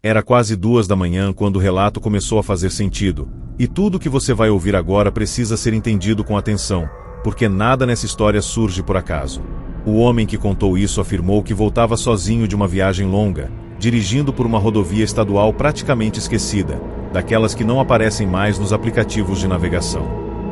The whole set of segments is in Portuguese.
Era quase 2 da manhã quando o relato começou a fazer sentido, e tudo o que você vai ouvir agora precisa ser entendido com atenção, porque nada nessa história surge por acaso. O homem que contou isso afirmou que voltava sozinho de uma viagem longa, dirigindo por uma rodovia estadual praticamente esquecida, daquelas que não aparecem mais nos aplicativos de navegação.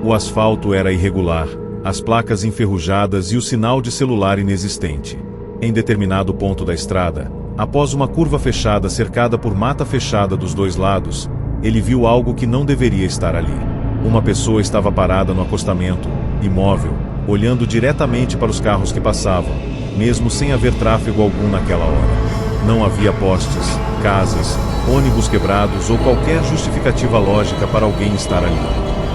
O asfalto era irregular, as placas enferrujadas e o sinal de celular inexistente. Em determinado ponto da estrada, após uma curva fechada cercada por mata fechada dos dois lados, ele viu algo que não deveria estar ali. Uma pessoa estava parada no acostamento, imóvel, olhando diretamente para os carros que passavam, mesmo sem haver tráfego algum naquela hora. Não havia postes, casas, ônibus quebrados ou qualquer justificativa lógica para alguém estar ali.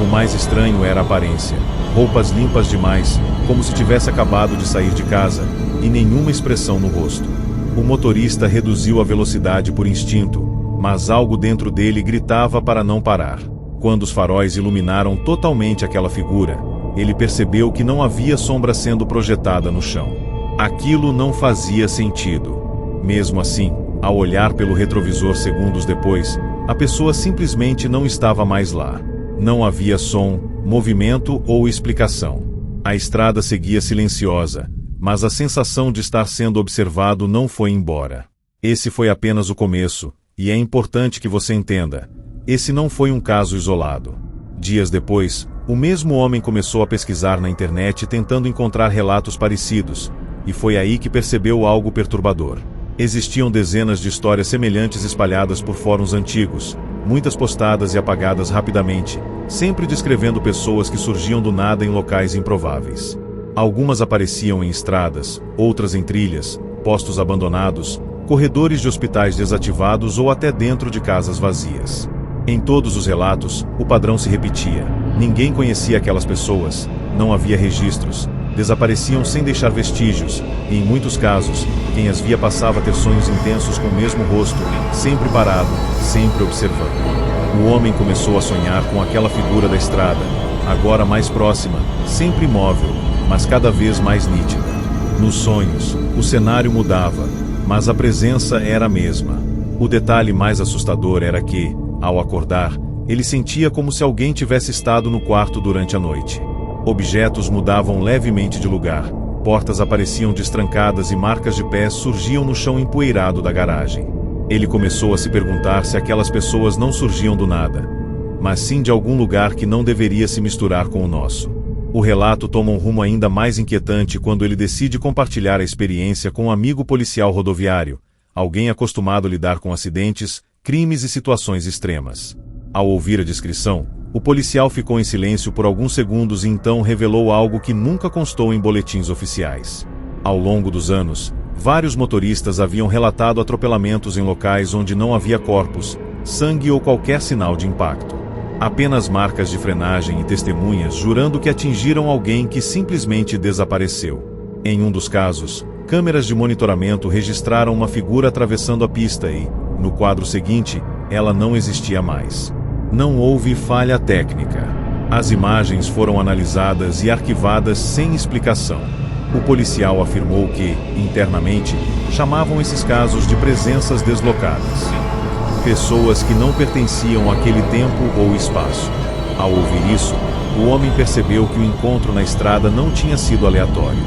O mais estranho era a aparência. Roupas limpas demais, como se tivesse acabado de sair de casa, e nenhuma expressão no rosto. O motorista reduziu a velocidade por instinto, mas algo dentro dele gritava para não parar. Quando os faróis iluminaram totalmente aquela figura, ele percebeu que não havia sombra sendo projetada no chão. Aquilo não fazia sentido. Mesmo assim, ao olhar pelo retrovisor segundos depois, a pessoa simplesmente não estava mais lá. Não havia som, movimento ou explicação. A estrada seguia silenciosa, mas a sensação de estar sendo observado não foi embora. Esse foi apenas o começo, e é importante que você entenda, esse não foi um caso isolado. Dias depois, o mesmo homem começou a pesquisar na internet tentando encontrar relatos parecidos, e foi aí que percebeu algo perturbador. Existiam dezenas de histórias semelhantes espalhadas por fóruns antigos, muitas postadas e apagadas rapidamente, sempre descrevendo pessoas que surgiam do nada em locais improváveis. Algumas apareciam em estradas, outras em trilhas, postos abandonados, corredores de hospitais desativados ou até dentro de casas vazias. Em todos os relatos, o padrão se repetia. Ninguém conhecia aquelas pessoas, não havia registros, desapareciam sem deixar vestígios, e em muitos casos, quem as via passava a ter sonhos intensos com o mesmo rosto, sempre parado, sempre observando. O homem começou a sonhar com aquela figura da estrada, agora mais próxima, sempre imóvel, mas cada vez mais nítida. Nos sonhos, o cenário mudava, mas a presença era a mesma. O detalhe mais assustador era que, ao acordar, ele sentia como se alguém tivesse estado no quarto durante a noite. Objetos mudavam levemente de lugar, portas apareciam destrancadas e marcas de pés surgiam no chão empoeirado da garagem. Ele começou a se perguntar se aquelas pessoas não surgiam do nada, mas sim de algum lugar que não deveria se misturar com o nosso. O relato toma um rumo ainda mais inquietante quando ele decide compartilhar a experiência com um amigo policial rodoviário, alguém acostumado a lidar com acidentes, crimes e situações extremas. Ao ouvir a descrição, o policial ficou em silêncio por alguns segundos e então revelou algo que nunca constou em boletins oficiais. Ao longo dos anos, vários motoristas haviam relatado atropelamentos em locais onde não havia corpos, sangue ou qualquer sinal de impacto. Apenas marcas de frenagem e testemunhas jurando que atingiram alguém que simplesmente desapareceu. Em um dos casos, câmeras de monitoramento registraram uma figura atravessando a pista e, no quadro seguinte, ela não existia mais. Não houve falha técnica. As imagens foram analisadas e arquivadas sem explicação. O policial afirmou que, internamente, chamavam esses casos de presenças deslocadas. Pessoas que não pertenciam àquele tempo ou espaço. Ao ouvir isso, o homem percebeu que o encontro na estrada não tinha sido aleatório.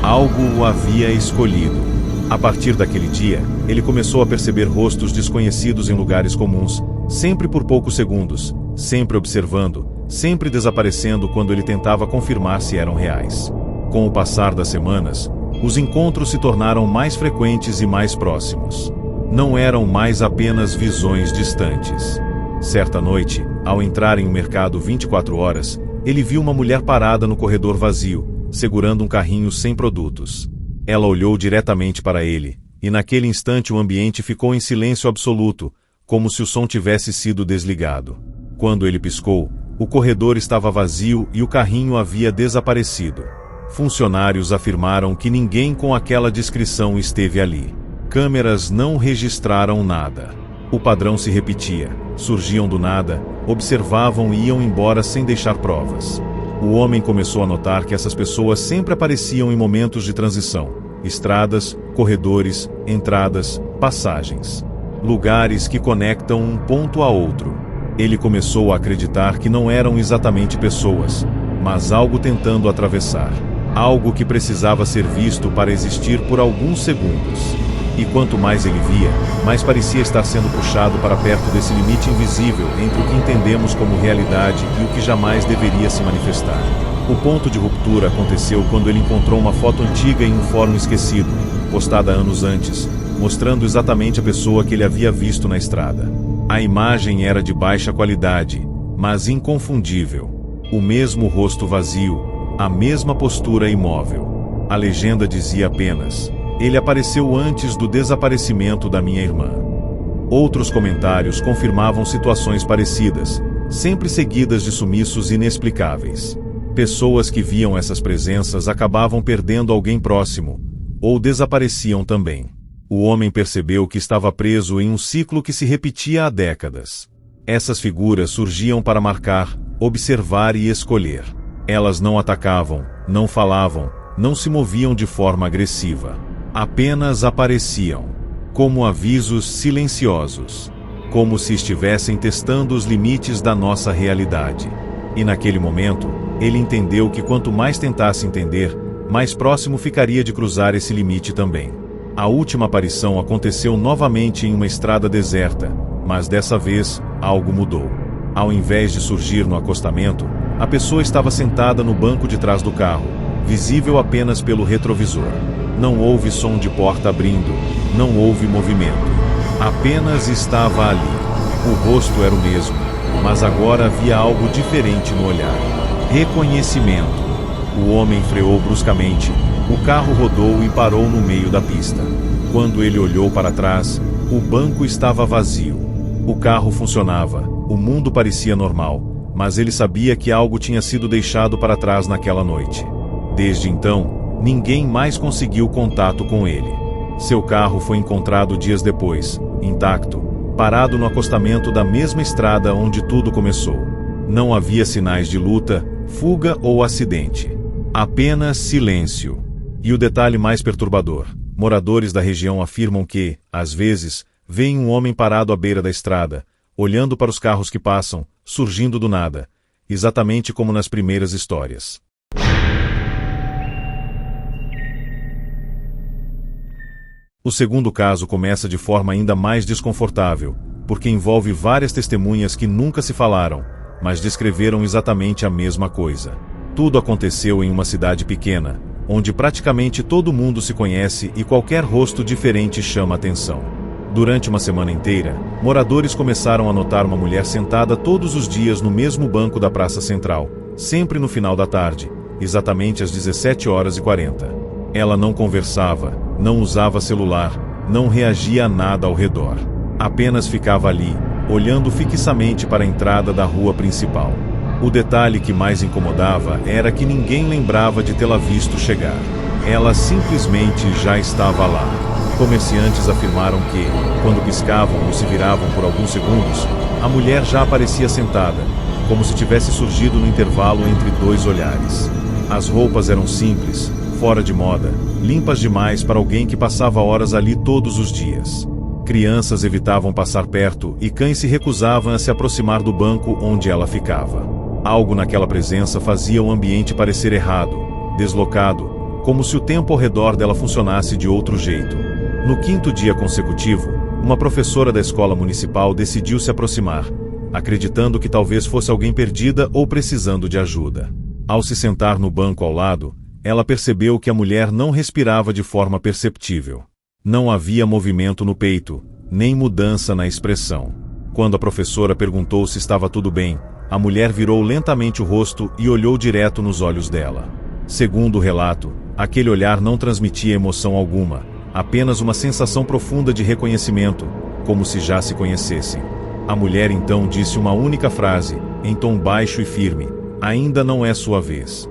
Algo o havia escolhido. A partir daquele dia, ele começou a perceber rostos desconhecidos em lugares comuns, sempre por poucos segundos, sempre observando, sempre desaparecendo quando ele tentava confirmar se eram reais. Com o passar das semanas, os encontros se tornaram mais frequentes e mais próximos. Não eram mais apenas visões distantes. Certa noite, ao entrar em um mercado 24 horas, ele viu uma mulher parada no corredor vazio, segurando um carrinho sem produtos. Ela olhou diretamente para ele, e naquele instante o ambiente ficou em silêncio absoluto, como se o som tivesse sido desligado. Quando ele piscou, o corredor estava vazio e o carrinho havia desaparecido. Funcionários afirmaram que ninguém com aquela descrição esteve ali. Câmeras não registraram nada. O padrão se repetia. Surgiam do nada, observavam e iam embora sem deixar provas. O homem começou a notar que essas pessoas sempre apareciam em momentos de transição: estradas, corredores, entradas, passagens. Lugares que conectam um ponto a outro. Ele começou a acreditar que não eram exatamente pessoas, mas algo tentando atravessar. Algo que precisava ser visto para existir por alguns segundos. E quanto mais ele via, mais parecia estar sendo puxado para perto desse limite invisível entre o que entendemos como realidade e o que jamais deveria se manifestar. O ponto de ruptura aconteceu quando ele encontrou uma foto antiga em um fórum esquecido, postada anos antes, mostrando exatamente a pessoa que ele havia visto na estrada. A imagem era de baixa qualidade, mas inconfundível. O mesmo rosto vazio, a mesma postura imóvel. A legenda dizia apenas: "Ele apareceu antes do desaparecimento da minha irmã." Outros comentários confirmavam situações parecidas, sempre seguidas de sumiços inexplicáveis. Pessoas que viam essas presenças acabavam perdendo alguém próximo, ou desapareciam também. O homem percebeu que estava preso em um ciclo que se repetia há décadas. Essas figuras surgiam para marcar, observar e escolher. Elas não atacavam, não falavam, não se moviam de forma agressiva. Apenas apareciam, como avisos silenciosos, como se estivessem testando os limites da nossa realidade. E naquele momento, ele entendeu que quanto mais tentasse entender, mais próximo ficaria de cruzar esse limite também. A última aparição aconteceu novamente em uma estrada deserta, mas dessa vez, algo mudou. Ao invés de surgir no acostamento, a pessoa estava sentada no banco de trás do carro, visível apenas pelo retrovisor. Não houve som de porta abrindo, não houve movimento. Apenas estava ali. O rosto era o mesmo, mas agora havia algo diferente no olhar. Reconhecimento. O homem freou bruscamente. O carro rodou e parou no meio da pista. Quando ele olhou para trás, o banco estava vazio. O carro funcionava, o mundo parecia normal, mas ele sabia que algo tinha sido deixado para trás naquela noite. Desde então, ninguém mais conseguiu contato com ele. Seu carro foi encontrado dias depois, intacto, parado no acostamento da mesma estrada onde tudo começou. Não havia sinais de luta, fuga ou acidente. Apenas silêncio. E o detalhe mais perturbador: moradores da região afirmam que, às vezes, veem um homem parado à beira da estrada, olhando para os carros que passam, surgindo do nada, exatamente como nas primeiras histórias. O segundo caso começa de forma ainda mais desconfortável, porque envolve várias testemunhas que nunca se falaram, mas descreveram exatamente a mesma coisa. Tudo aconteceu em uma cidade pequena, onde praticamente todo mundo se conhece e qualquer rosto diferente chama atenção. Durante uma semana inteira, moradores começaram a notar uma mulher sentada todos os dias no mesmo banco da praça central, sempre no final da tarde, exatamente às 17h40. Ela não conversava, não usava celular, não reagia a nada ao redor. Apenas ficava ali, olhando fixamente para a entrada da rua principal. O detalhe que mais incomodava era que ninguém lembrava de tê-la visto chegar. Ela simplesmente já estava lá. Comerciantes afirmaram que, quando piscavam ou se viravam por alguns segundos, a mulher já aparecia sentada, como se tivesse surgido no intervalo entre dois olhares. As roupas eram simples, fora de moda, limpas demais para alguém que passava horas ali todos os dias. Crianças evitavam passar perto e cães se recusavam a se aproximar do banco onde ela ficava. Algo naquela presença fazia o ambiente parecer errado, deslocado, como se o tempo ao redor dela funcionasse de outro jeito. No quinto dia consecutivo, uma professora da escola municipal decidiu se aproximar, acreditando que talvez fosse alguém perdida ou precisando de ajuda. Ao se sentar no banco ao lado, ela percebeu que a mulher não respirava de forma perceptível. Não havia movimento no peito, nem mudança na expressão. Quando a professora perguntou se estava tudo bem, a mulher virou lentamente o rosto e olhou direto nos olhos dela. Segundo o relato, aquele olhar não transmitia emoção alguma, apenas uma sensação profunda de reconhecimento, como se já se conhecessem. A mulher então disse uma única frase, em tom baixo e firme: "Ainda não é sua vez."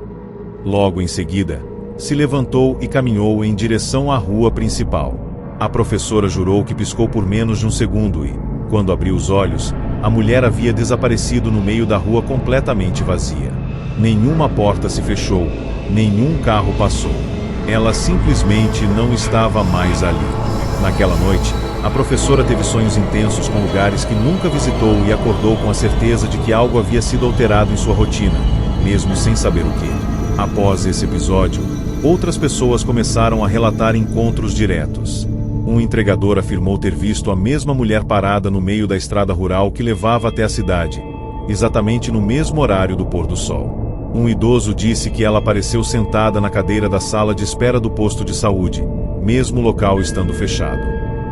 Logo em seguida, se levantou e caminhou em direção à rua principal. A professora jurou que piscou por menos de um segundo e, Quando abriu os olhos, a mulher havia desaparecido no meio da rua completamente vazia. Nenhuma porta se fechou, nenhum carro passou. Ela simplesmente não estava mais ali. Naquela noite, a professora teve sonhos intensos com lugares que nunca visitou e acordou com a certeza de que algo havia sido alterado em sua rotina, mesmo sem saber o que. Após esse episódio, outras pessoas começaram a relatar encontros diretos. Um entregador afirmou ter visto a mesma mulher parada no meio da estrada rural que levava até a cidade, exatamente no mesmo horário do pôr do sol. Um idoso disse que ela apareceu sentada na cadeira da sala de espera do posto de saúde, mesmo o local estando fechado.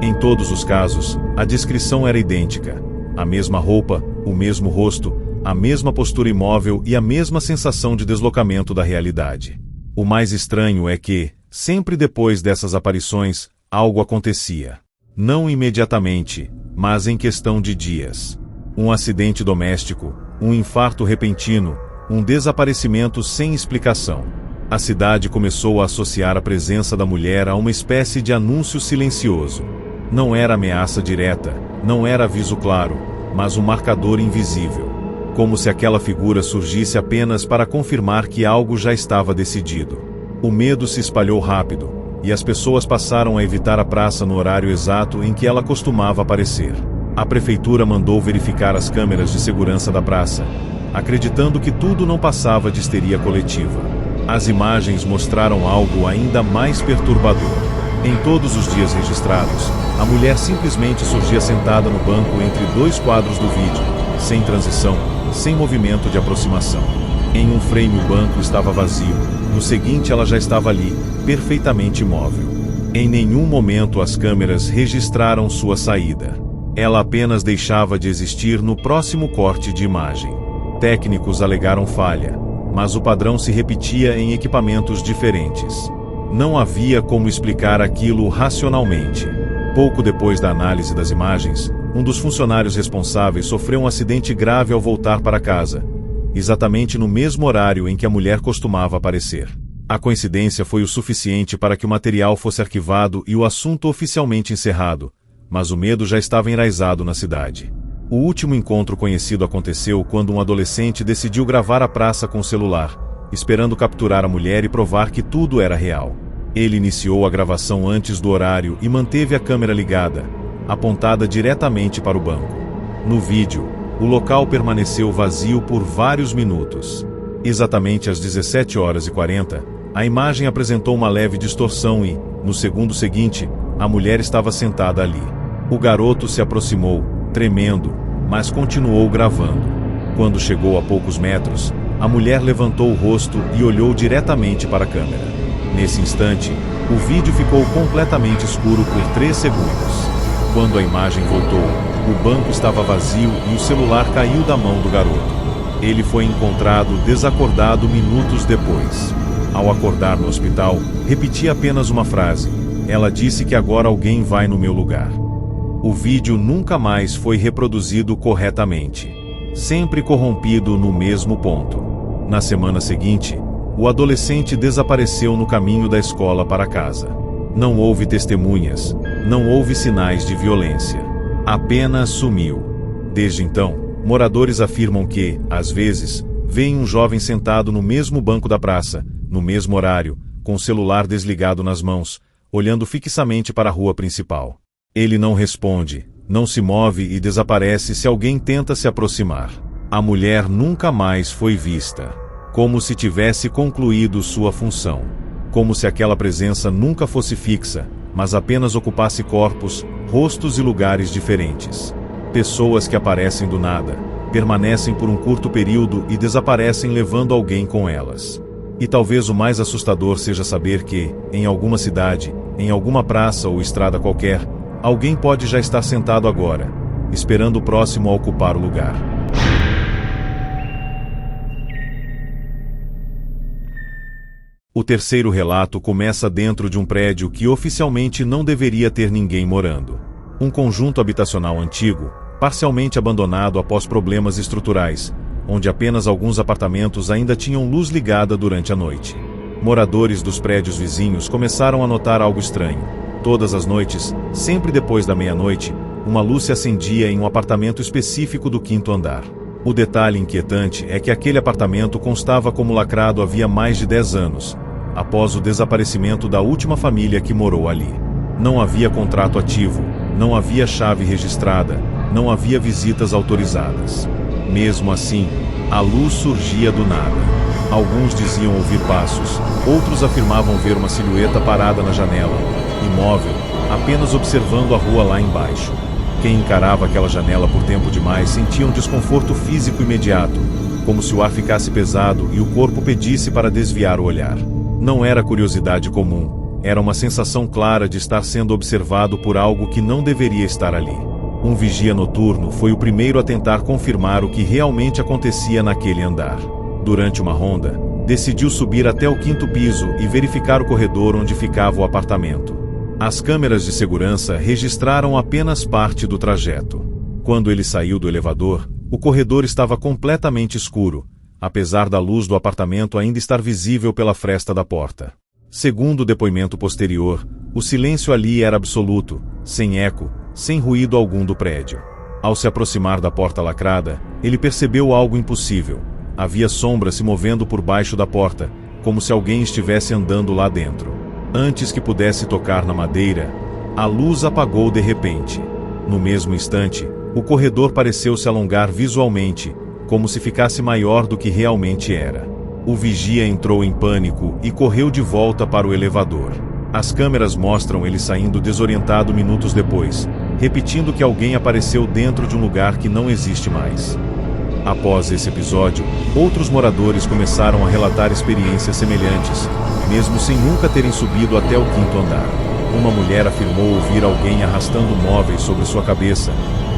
Em todos os casos, a descrição era idêntica. A mesma roupa, o mesmo rosto, a mesma postura imóvel e a mesma sensação de deslocamento da realidade. O mais estranho é que, sempre depois dessas aparições, algo acontecia. Não imediatamente, mas em questão de dias. Um acidente doméstico, um infarto repentino, um desaparecimento sem explicação. A cidade começou a associar a presença da mulher a uma espécie de anúncio silencioso. Não era ameaça direta, não era aviso claro, mas um marcador invisível. Como se aquela figura surgisse apenas para confirmar que algo já estava decidido. O medo se espalhou rápido, e as pessoas passaram a evitar a praça no horário exato em que ela costumava aparecer. A prefeitura mandou verificar as câmeras de segurança da praça, acreditando que tudo não passava de histeria coletiva. As imagens mostraram algo ainda mais perturbador. Em todos os dias registrados, a mulher simplesmente surgia sentada no banco entre dois quadros do vídeo, sem transição, sem movimento de aproximação. Em um frame o banco estava vazio, no seguinte ela já estava ali, perfeitamente imóvel. Em nenhum momento as câmeras registraram sua saída. Ela apenas deixava de existir no próximo corte de imagem. Técnicos alegaram falha, mas o padrão se repetia em equipamentos diferentes. Não havia como explicar aquilo racionalmente. Pouco depois da análise das imagens, um dos funcionários responsáveis sofreu um acidente grave ao voltar para casa, exatamente no mesmo horário em que a mulher costumava aparecer. A coincidência foi o suficiente para que o material fosse arquivado e o assunto oficialmente encerrado, mas o medo já estava enraizado na cidade. O último encontro conhecido aconteceu quando um adolescente decidiu gravar a praça com o celular, esperando capturar a mulher e provar que tudo era real. Ele iniciou a gravação antes do horário e manteve a câmera ligada, apontada diretamente para o banco. No vídeo, o local permaneceu vazio por vários minutos. Exatamente às 17h40, a imagem apresentou uma leve distorção e, no segundo seguinte, a mulher estava sentada ali. O garoto se aproximou, tremendo, mas continuou gravando. Quando chegou a poucos metros, a mulher levantou o rosto e olhou diretamente para a câmera. Nesse instante, o vídeo ficou completamente escuro por 3 segundos. Quando a imagem voltou, o banco estava vazio e o celular caiu da mão do garoto. Ele foi encontrado desacordado minutos depois. Ao acordar no hospital, repetia apenas uma frase. Ela disse que agora alguém vai no meu lugar. O vídeo nunca mais foi reproduzido corretamente. Sempre corrompido no mesmo ponto. Na semana seguinte, o adolescente desapareceu no caminho da escola para casa. Não houve testemunhas, não houve sinais de violência. Apenas sumiu. Desde então, moradores afirmam que, às vezes, veem um jovem sentado no mesmo banco da praça, no mesmo horário, com o celular desligado nas mãos, olhando fixamente para a rua principal. Ele não responde, não se move e desaparece se alguém tenta se aproximar. A mulher nunca mais foi vista. Como se tivesse concluído sua função. Como se aquela presença nunca fosse fixa, mas apenas ocupasse corpos, rostos e lugares diferentes. Pessoas que aparecem do nada, permanecem por um curto período e desaparecem levando alguém com elas. E talvez o mais assustador seja saber que, em alguma cidade, em alguma praça ou estrada qualquer, alguém pode já estar sentado agora, esperando o próximo a ocupar o lugar. O terceiro relato começa dentro de um prédio que oficialmente não deveria ter ninguém morando. Um conjunto habitacional antigo, parcialmente abandonado após problemas estruturais, onde apenas alguns apartamentos ainda tinham luz ligada durante a noite. Moradores dos prédios vizinhos começaram a notar algo estranho. Todas as noites, sempre depois da meia-noite, uma luz se acendia em um apartamento específico do 5º andar. O detalhe inquietante é que aquele apartamento constava como lacrado havia mais de 10 anos, após o desaparecimento da última família que morou ali. Não havia contrato ativo, não havia chave registrada, não havia visitas autorizadas. Mesmo assim, a luz surgia do nada. Alguns diziam ouvir passos, outros afirmavam ver uma silhueta parada na janela, imóvel, apenas observando a rua lá embaixo. Quem encarava aquela janela por tempo demais sentia um desconforto físico imediato, como se o ar ficasse pesado e o corpo pedisse para desviar o olhar. Não era curiosidade comum, era uma sensação clara de estar sendo observado por algo que não deveria estar ali. Um vigia noturno foi o primeiro a tentar confirmar o que realmente acontecia naquele andar. Durante uma ronda, decidiu subir até o 5º piso e verificar o corredor onde ficava o apartamento. As câmeras de segurança registraram apenas parte do trajeto. Quando ele saiu do elevador, o corredor estava completamente escuro, apesar da luz do apartamento ainda estar visível pela fresta da porta. Segundo o depoimento posterior, o silêncio ali era absoluto, sem eco, sem ruído algum do prédio. Ao se aproximar da porta lacrada, ele percebeu algo impossível. Havia sombras se movendo por baixo da porta, como se alguém estivesse andando lá dentro. Antes que pudesse tocar na madeira, a luz apagou de repente. No mesmo instante, o corredor pareceu se alongar visualmente, como se ficasse maior do que realmente era. O vigia entrou em pânico e correu de volta para o elevador. As câmeras mostram ele saindo desorientado minutos depois, repetindo que alguém apareceu dentro de um lugar que não existe mais. Após esse episódio, outros moradores começaram a relatar experiências semelhantes, mesmo sem nunca terem subido até o 5º andar. Uma mulher afirmou ouvir alguém arrastando móveis sobre sua cabeça,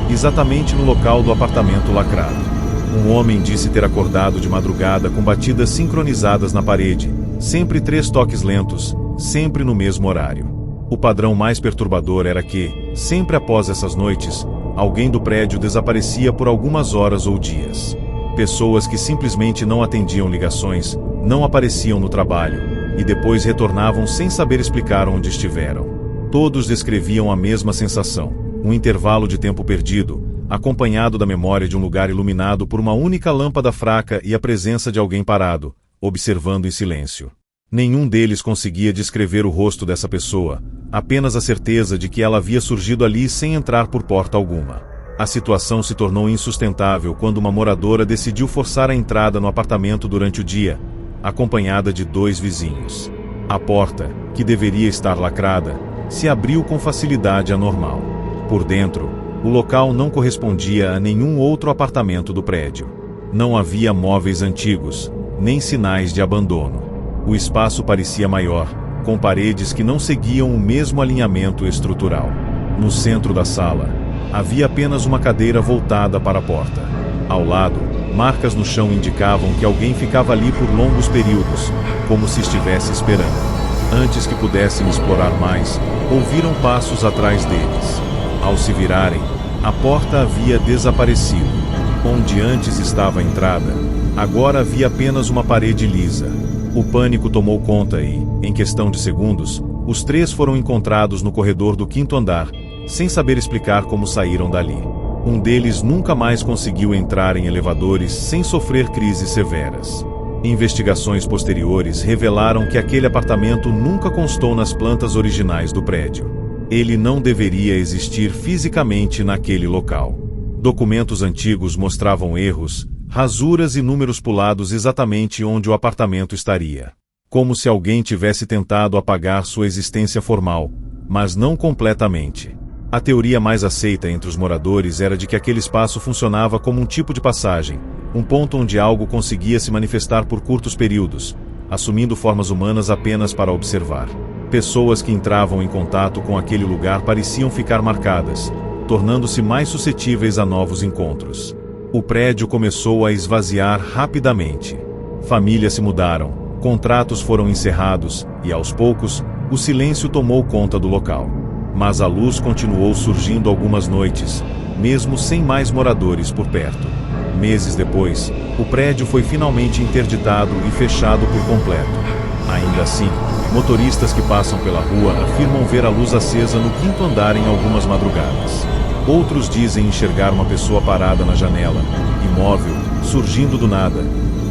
exatamente no local do apartamento lacrado. Um homem disse ter acordado de madrugada com batidas sincronizadas na parede, sempre 3 toques lentos, sempre no mesmo horário. O padrão mais perturbador era que, sempre após essas noites, alguém do prédio desaparecia por algumas horas ou dias. Pessoas que simplesmente não atendiam ligações, não apareciam no trabalho, e depois retornavam sem saber explicar onde estiveram. Todos descreviam a mesma sensação, um intervalo de tempo perdido, acompanhado da memória de um lugar iluminado por uma única lâmpada fraca e a presença de alguém parado, observando em silêncio. Nenhum deles conseguia descrever o rosto dessa pessoa, apenas a certeza de que ela havia surgido ali sem entrar por porta alguma. A situação se tornou insustentável quando uma moradora decidiu forçar a entrada no apartamento durante o dia, acompanhada de 2 vizinhos. A porta, que deveria estar lacrada, se abriu com facilidade anormal. Por dentro, o local não correspondia a nenhum outro apartamento do prédio. Não havia móveis antigos, nem sinais de abandono. O espaço parecia maior, com paredes que não seguiam o mesmo alinhamento estrutural. No centro da sala, havia apenas uma cadeira voltada para a porta. Ao lado, marcas no chão indicavam que alguém ficava ali por longos períodos, como se estivesse esperando. Antes que pudessem explorar mais, ouviram passos atrás deles. Ao se virarem, a porta havia desaparecido. Onde antes estava a entrada, agora havia apenas uma parede lisa. O pânico tomou conta e, em questão de segundos, os 3 foram encontrados no corredor do 5º andar, sem saber explicar como saíram dali. Um deles nunca mais conseguiu entrar em elevadores sem sofrer crises severas. Investigações posteriores revelaram que aquele apartamento nunca constou nas plantas originais do prédio. Ele não deveria existir fisicamente naquele local. Documentos antigos mostravam erros, rasuras e números pulados exatamente onde o apartamento estaria. Como se alguém tivesse tentado apagar sua existência formal, mas não completamente. A teoria mais aceita entre os moradores era de que aquele espaço funcionava como um tipo de passagem, um ponto onde algo conseguia se manifestar por curtos períodos, assumindo formas humanas apenas para observar. Pessoas que entravam em contato com aquele lugar pareciam ficar marcadas, tornando-se mais suscetíveis a novos encontros. O prédio começou a esvaziar rapidamente. Famílias se mudaram, contratos foram encerrados e, aos poucos, o silêncio tomou conta do local. Mas a luz continuou surgindo algumas noites, mesmo sem mais moradores por perto. Meses depois, o prédio foi finalmente interditado e fechado por completo. Ainda assim, motoristas que passam pela rua afirmam ver a luz acesa no 5º andar em algumas madrugadas. Outros dizem enxergar uma pessoa parada na janela, imóvel, surgindo do nada,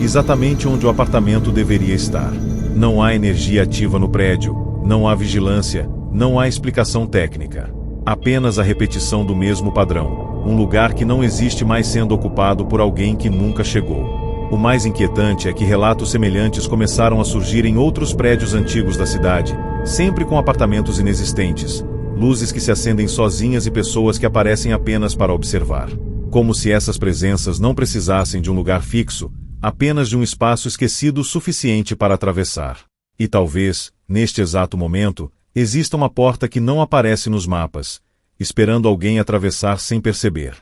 exatamente onde o apartamento deveria estar. Não há energia ativa no prédio, não há vigilância, não há explicação técnica. Apenas a repetição do mesmo padrão, um lugar que não existe mais sendo ocupado por alguém que nunca chegou. O mais inquietante é que relatos semelhantes começaram a surgir em outros prédios antigos da cidade, sempre com apartamentos inexistentes, luzes que se acendem sozinhas e pessoas que aparecem apenas para observar. Como se essas presenças não precisassem de um lugar fixo, apenas de um espaço esquecido suficiente para atravessar. E talvez, neste exato momento, exista uma porta que não aparece nos mapas, esperando alguém atravessar sem perceber.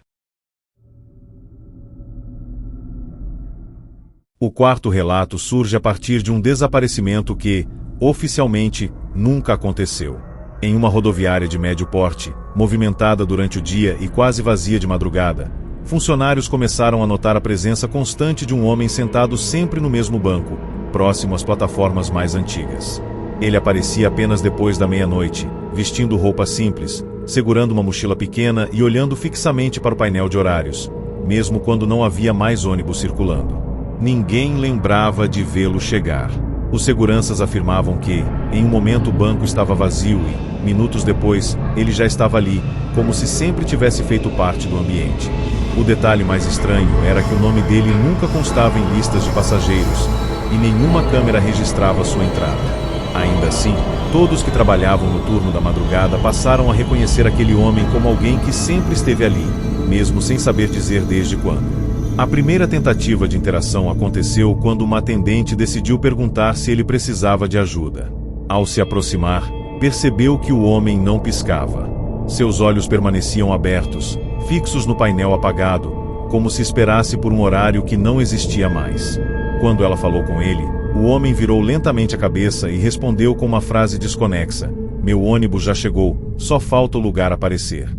O quarto relato surge a partir de um desaparecimento que, oficialmente, nunca aconteceu. Em uma rodoviária de médio porte, movimentada durante o dia e quase vazia de madrugada, funcionários começaram a notar a presença constante de um homem sentado sempre no mesmo banco, próximo às plataformas mais antigas. Ele aparecia apenas depois da meia-noite, vestindo roupa simples, segurando uma mochila pequena e olhando fixamente para o painel de horários, mesmo quando não havia mais ônibus circulando. Ninguém lembrava de vê-lo chegar. Os seguranças afirmavam que, em um momento o banco estava vazio e, minutos depois, ele já estava ali, como se sempre tivesse feito parte do ambiente. O detalhe mais estranho era que o nome dele nunca constava em listas de passageiros, e nenhuma câmera registrava sua entrada. Ainda assim, todos que trabalhavam no turno da madrugada passaram a reconhecer aquele homem como alguém que sempre esteve ali, mesmo sem saber dizer desde quando. A primeira tentativa de interação aconteceu quando uma atendente decidiu perguntar se ele precisava de ajuda. Ao se aproximar, percebeu que o homem não piscava. Seus olhos permaneciam abertos, fixos no painel apagado, como se esperasse por um horário que não existia mais. Quando ela falou com ele, o homem virou lentamente a cabeça e respondeu com uma frase desconexa: "Meu ônibus já chegou, só falta o lugar aparecer."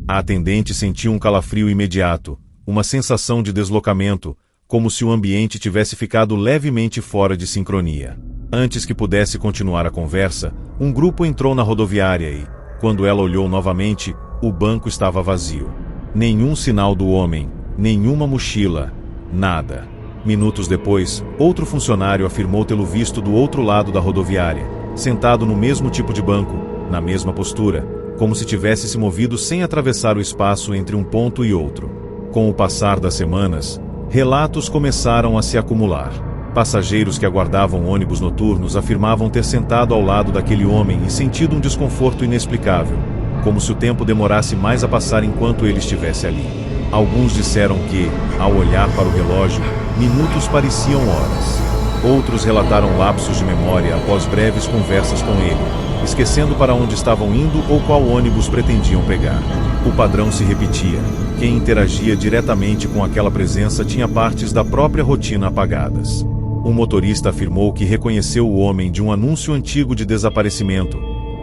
A atendente sentiu um calafrio imediato, uma sensação de deslocamento, como se o ambiente tivesse ficado levemente fora de sincronia. Antes que pudesse continuar a conversa, um grupo entrou na rodoviária e, quando ela olhou novamente, o banco estava vazio. Nenhum sinal do homem, nenhuma mochila, nada. Minutos depois, outro funcionário afirmou tê-lo visto do outro lado da rodoviária, sentado no mesmo tipo de banco, na mesma postura, como se tivesse se movido sem atravessar o espaço entre um ponto e outro. Com o passar das semanas, relatos começaram a se acumular. Passageiros que aguardavam ônibus noturnos afirmavam ter sentado ao lado daquele homem e sentido um desconforto inexplicável, como se o tempo demorasse mais a passar enquanto ele estivesse ali. Alguns disseram que, ao olhar para o relógio, minutos pareciam horas. Outros relataram lapsos de memória após breves conversas com ele, esquecendo para onde estavam indo ou qual ônibus pretendiam pegar. O padrão se repetia. Quem interagia diretamente com aquela presença tinha partes da própria rotina apagadas. O motorista afirmou que reconheceu o homem de um anúncio antigo de desaparecimento,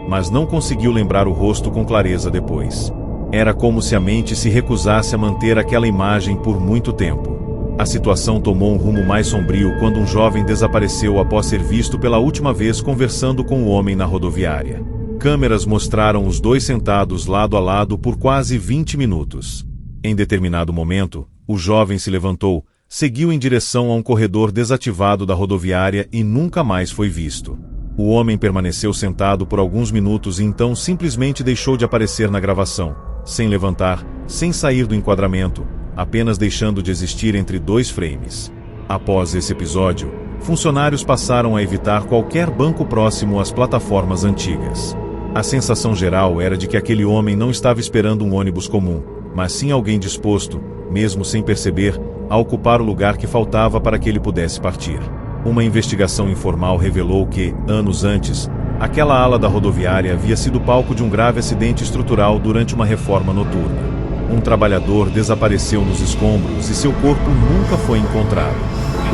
mas não conseguiu lembrar o rosto com clareza depois. Era como se a mente se recusasse a manter aquela imagem por muito tempo. A situação tomou um rumo mais sombrio quando um jovem desapareceu após ser visto pela última vez conversando com o homem na rodoviária. Câmeras mostraram os dois sentados lado a lado por quase 20 minutos. Em determinado momento, o jovem se levantou, seguiu em direção a um corredor desativado da rodoviária e nunca mais foi visto. O homem permaneceu sentado por alguns minutos e então simplesmente deixou de aparecer na gravação, sem levantar, sem sair do enquadramento, apenas deixando de existir entre dois frames. Após esse episódio, funcionários passaram a evitar qualquer banco próximo às plataformas antigas. A sensação geral era de que aquele homem não estava esperando um ônibus comum, mas sim alguém disposto, mesmo sem perceber, a ocupar o lugar que faltava para que ele pudesse partir. Uma investigação informal revelou que, anos antes, aquela ala da rodoviária havia sido palco de um grave acidente estrutural durante uma reforma noturna. Um trabalhador desapareceu nos escombros e seu corpo nunca foi encontrado.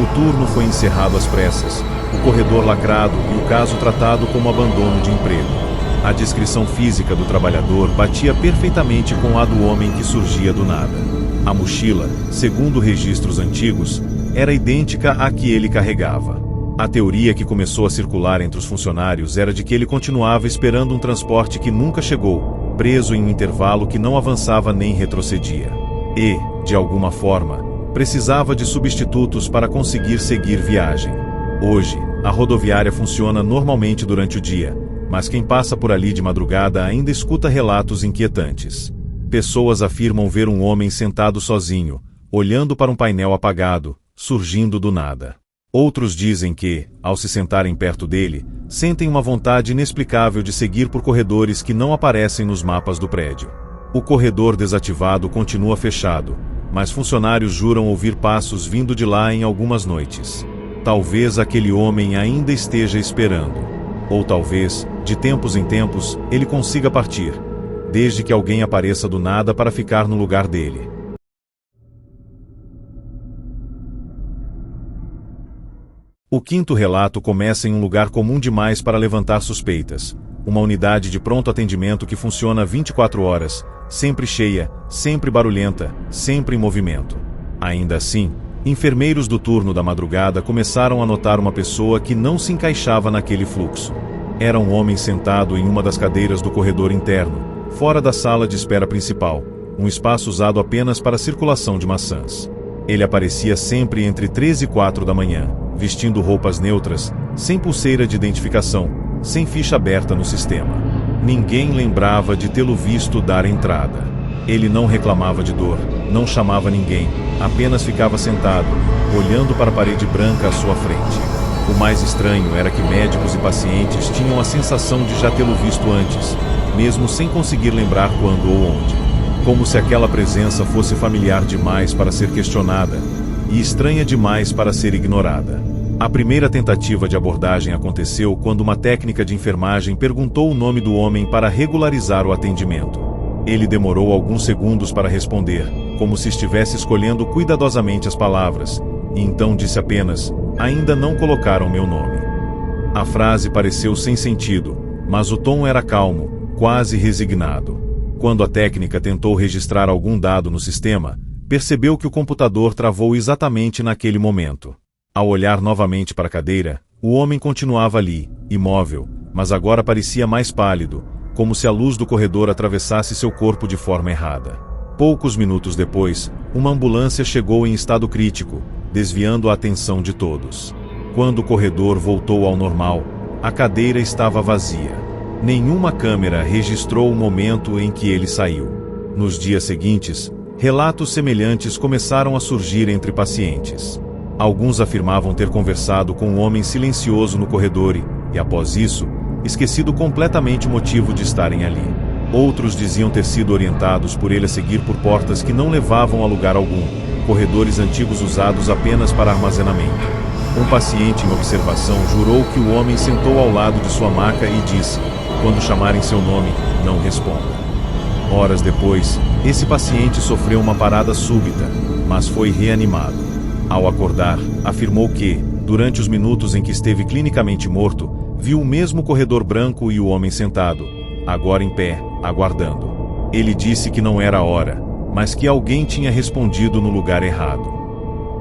O turno foi encerrado às pressas, o corredor lacrado e o caso tratado como abandono de emprego. A descrição física do trabalhador batia perfeitamente com a do homem que surgia do nada. A mochila, segundo registros antigos, era idêntica à que ele carregava. A teoria que começou a circular entre os funcionários era de que ele continuava esperando um transporte que nunca chegou, preso em um intervalo que não avançava nem retrocedia. E, de alguma forma, precisava de substitutos para conseguir seguir viagem. Hoje, a rodoviária funciona normalmente durante o dia, mas quem passa por ali de madrugada ainda escuta relatos inquietantes. Pessoas afirmam ver um homem sentado sozinho, olhando para um painel apagado, surgindo do nada. Outros dizem que, ao se sentarem perto dele, sentem uma vontade inexplicável de seguir por corredores que não aparecem nos mapas do prédio. O corredor desativado continua fechado, mas funcionários juram ouvir passos vindo de lá em algumas noites. Talvez aquele homem ainda esteja esperando. Ou talvez, de tempos em tempos, ele consiga partir, desde que alguém apareça do nada para ficar no lugar dele. O quinto relato começa em um lugar comum demais para levantar suspeitas. Uma unidade de pronto atendimento que funciona 24 horas, sempre cheia, sempre barulhenta, sempre em movimento. Ainda assim, enfermeiros do turno da madrugada começaram a notar uma pessoa que não se encaixava naquele fluxo. Era um homem sentado em uma das cadeiras do corredor interno, fora da sala de espera principal, um espaço usado apenas para a circulação de maçãs. Ele aparecia sempre entre 3 e 4 da manhã, vestindo roupas neutras, sem pulseira de identificação, sem ficha aberta no sistema. Ninguém lembrava de tê-lo visto dar entrada. Ele não reclamava de dor, não chamava ninguém, apenas ficava sentado, olhando para a parede branca à sua frente. O mais estranho era que médicos e pacientes tinham a sensação de já tê-lo visto antes, mesmo sem conseguir lembrar quando ou onde. Como se aquela presença fosse familiar demais para ser questionada, e estranha demais para ser ignorada. A primeira tentativa de abordagem aconteceu quando uma técnica de enfermagem perguntou o nome do homem para regularizar o atendimento. Ele demorou alguns segundos para responder, como se estivesse escolhendo cuidadosamente as palavras, e então disse apenas: "Ainda não colocaram meu nome." A frase pareceu sem sentido, mas o tom era calmo, quase resignado. Quando a técnica tentou registrar algum dado no sistema, percebeu que o computador travou exatamente naquele momento. Ao olhar novamente para a cadeira, o homem continuava ali, imóvel, mas agora parecia mais pálido, como se a luz do corredor atravessasse seu corpo de forma errada. Poucos minutos depois, uma ambulância chegou em estado crítico, desviando a atenção de todos. Quando o corredor voltou ao normal, a cadeira estava vazia. Nenhuma câmera registrou o momento em que ele saiu. Nos dias seguintes, relatos semelhantes começaram a surgir entre pacientes. Alguns afirmavam ter conversado com um homem silencioso no corredor e, após isso, esquecido completamente o motivo de estarem ali. Outros diziam ter sido orientados por ele a seguir por portas que não levavam a lugar algum, corredores antigos usados apenas para armazenamento. Um paciente em observação jurou que o homem sentou ao lado de sua maca e disse: "Quando chamarem seu nome, não responda." Horas depois, esse paciente sofreu uma parada súbita, mas foi reanimado. Ao acordar, afirmou que, durante os minutos em que esteve clinicamente morto, viu o mesmo corredor branco e o homem sentado, agora em pé, aguardando. Ele disse que não era a hora, mas que alguém tinha respondido no lugar errado.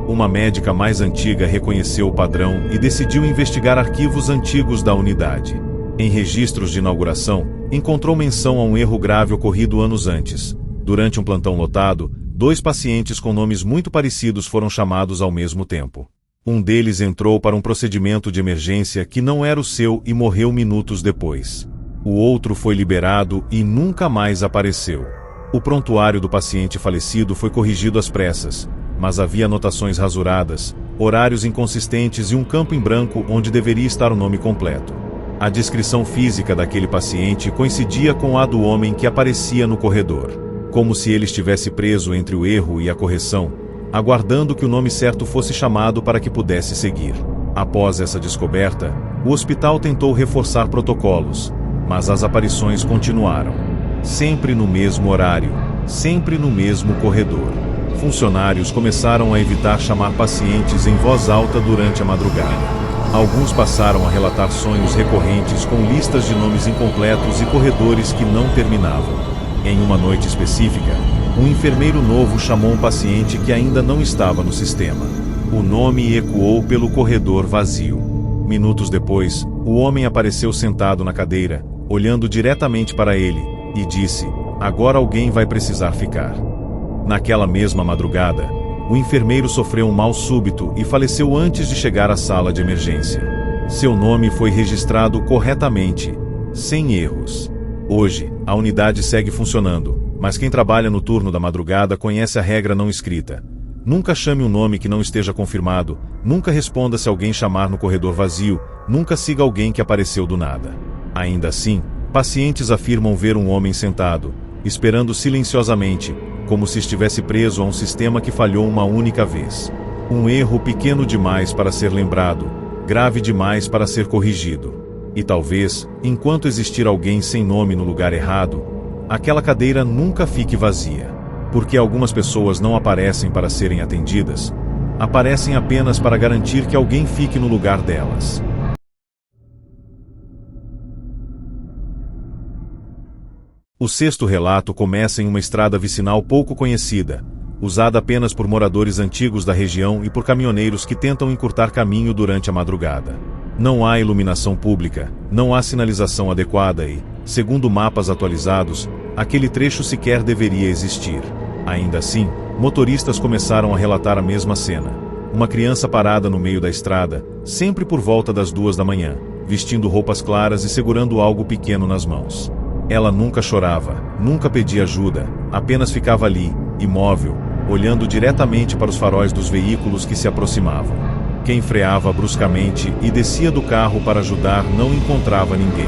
Uma médica mais antiga reconheceu o padrão e decidiu investigar arquivos antigos da unidade. Em registros de inauguração, encontrou menção a um erro grave ocorrido anos antes. Durante um plantão lotado, 2 pacientes com nomes muito parecidos foram chamados ao mesmo tempo. Um deles entrou para um procedimento de emergência que não era o seu e morreu minutos depois. O outro foi liberado e nunca mais apareceu. O prontuário do paciente falecido foi corrigido às pressas, mas havia anotações rasuradas, horários inconsistentes e um campo em branco onde deveria estar o nome completo. A descrição física daquele paciente coincidia com a do homem que aparecia no corredor. Como se ele estivesse preso entre o erro e a correção, aguardando que o nome certo fosse chamado para que pudesse seguir. Após essa descoberta, o hospital tentou reforçar protocolos, mas as aparições continuaram. Sempre no mesmo horário, sempre no mesmo corredor. Funcionários começaram a evitar chamar pacientes em voz alta durante a madrugada. Alguns passaram a relatar sonhos recorrentes com listas de nomes incompletos e corredores que não terminavam. Em uma noite específica, um enfermeiro novo chamou um paciente que ainda não estava no sistema. O nome ecoou pelo corredor vazio. Minutos depois, o homem apareceu sentado na cadeira, olhando diretamente para ele, e disse: "Agora alguém vai precisar ficar." Naquela mesma madrugada, o enfermeiro sofreu um mal súbito e faleceu antes de chegar à sala de emergência. Seu nome foi registrado corretamente, sem erros. Hoje, a unidade segue funcionando, mas quem trabalha no turno da madrugada conhece a regra não escrita. Nunca chame um nome que não esteja confirmado, nunca responda se alguém chamar no corredor vazio, nunca siga alguém que apareceu do nada. Ainda assim, pacientes afirmam ver um homem sentado, esperando silenciosamente, como se estivesse preso a um sistema que falhou uma única vez. Um erro pequeno demais para ser lembrado, grave demais para ser corrigido. E talvez, enquanto existir alguém sem nome no lugar errado, aquela cadeira nunca fique vazia. Porque algumas pessoas não aparecem para serem atendidas, aparecem apenas para garantir que alguém fique no lugar delas. O sexto relato começa em uma estrada vicinal pouco conhecida, usada apenas por moradores antigos da região e por caminhoneiros que tentam encurtar caminho durante a madrugada. Não há iluminação pública, não há sinalização adequada e, segundo mapas atualizados, aquele trecho sequer deveria existir. Ainda assim, motoristas começaram a relatar a mesma cena. Uma criança parada no meio da estrada, sempre por volta das 2 da manhã, vestindo roupas claras e segurando algo pequeno nas mãos. Ela nunca chorava, nunca pedia ajuda, apenas ficava ali, imóvel, olhando diretamente para os faróis dos veículos que se aproximavam. Quem freava bruscamente e descia do carro para ajudar não encontrava ninguém.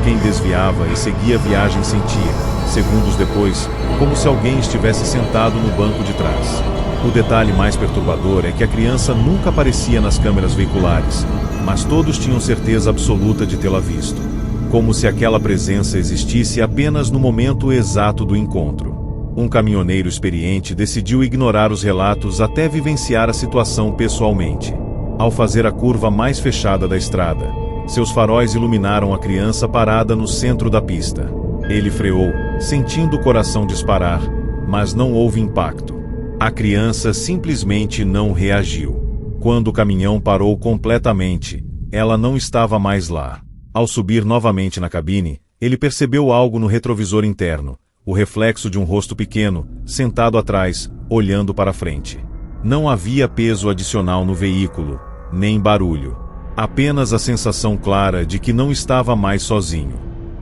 Quem desviava e seguia a viagem sentia, segundos depois, como se alguém estivesse sentado no banco de trás. O detalhe mais perturbador é que a criança nunca aparecia nas câmeras veiculares, mas todos tinham certeza absoluta de tê-la visto. Como se aquela presença existisse apenas no momento exato do encontro. Um caminhoneiro experiente decidiu ignorar os relatos até vivenciar a situação pessoalmente. Ao fazer a curva mais fechada da estrada, seus faróis iluminaram a criança parada no centro da pista. Ele freou, sentindo o coração disparar, mas não houve impacto. A criança simplesmente não reagiu. Quando o caminhão parou completamente, ela não estava mais lá. Ao subir novamente na cabine, ele percebeu algo no retrovisor interno, o reflexo de um rosto pequeno, sentado atrás, olhando para frente. Não havia peso adicional no veículo, nem barulho. Apenas a sensação clara de que não estava mais sozinho.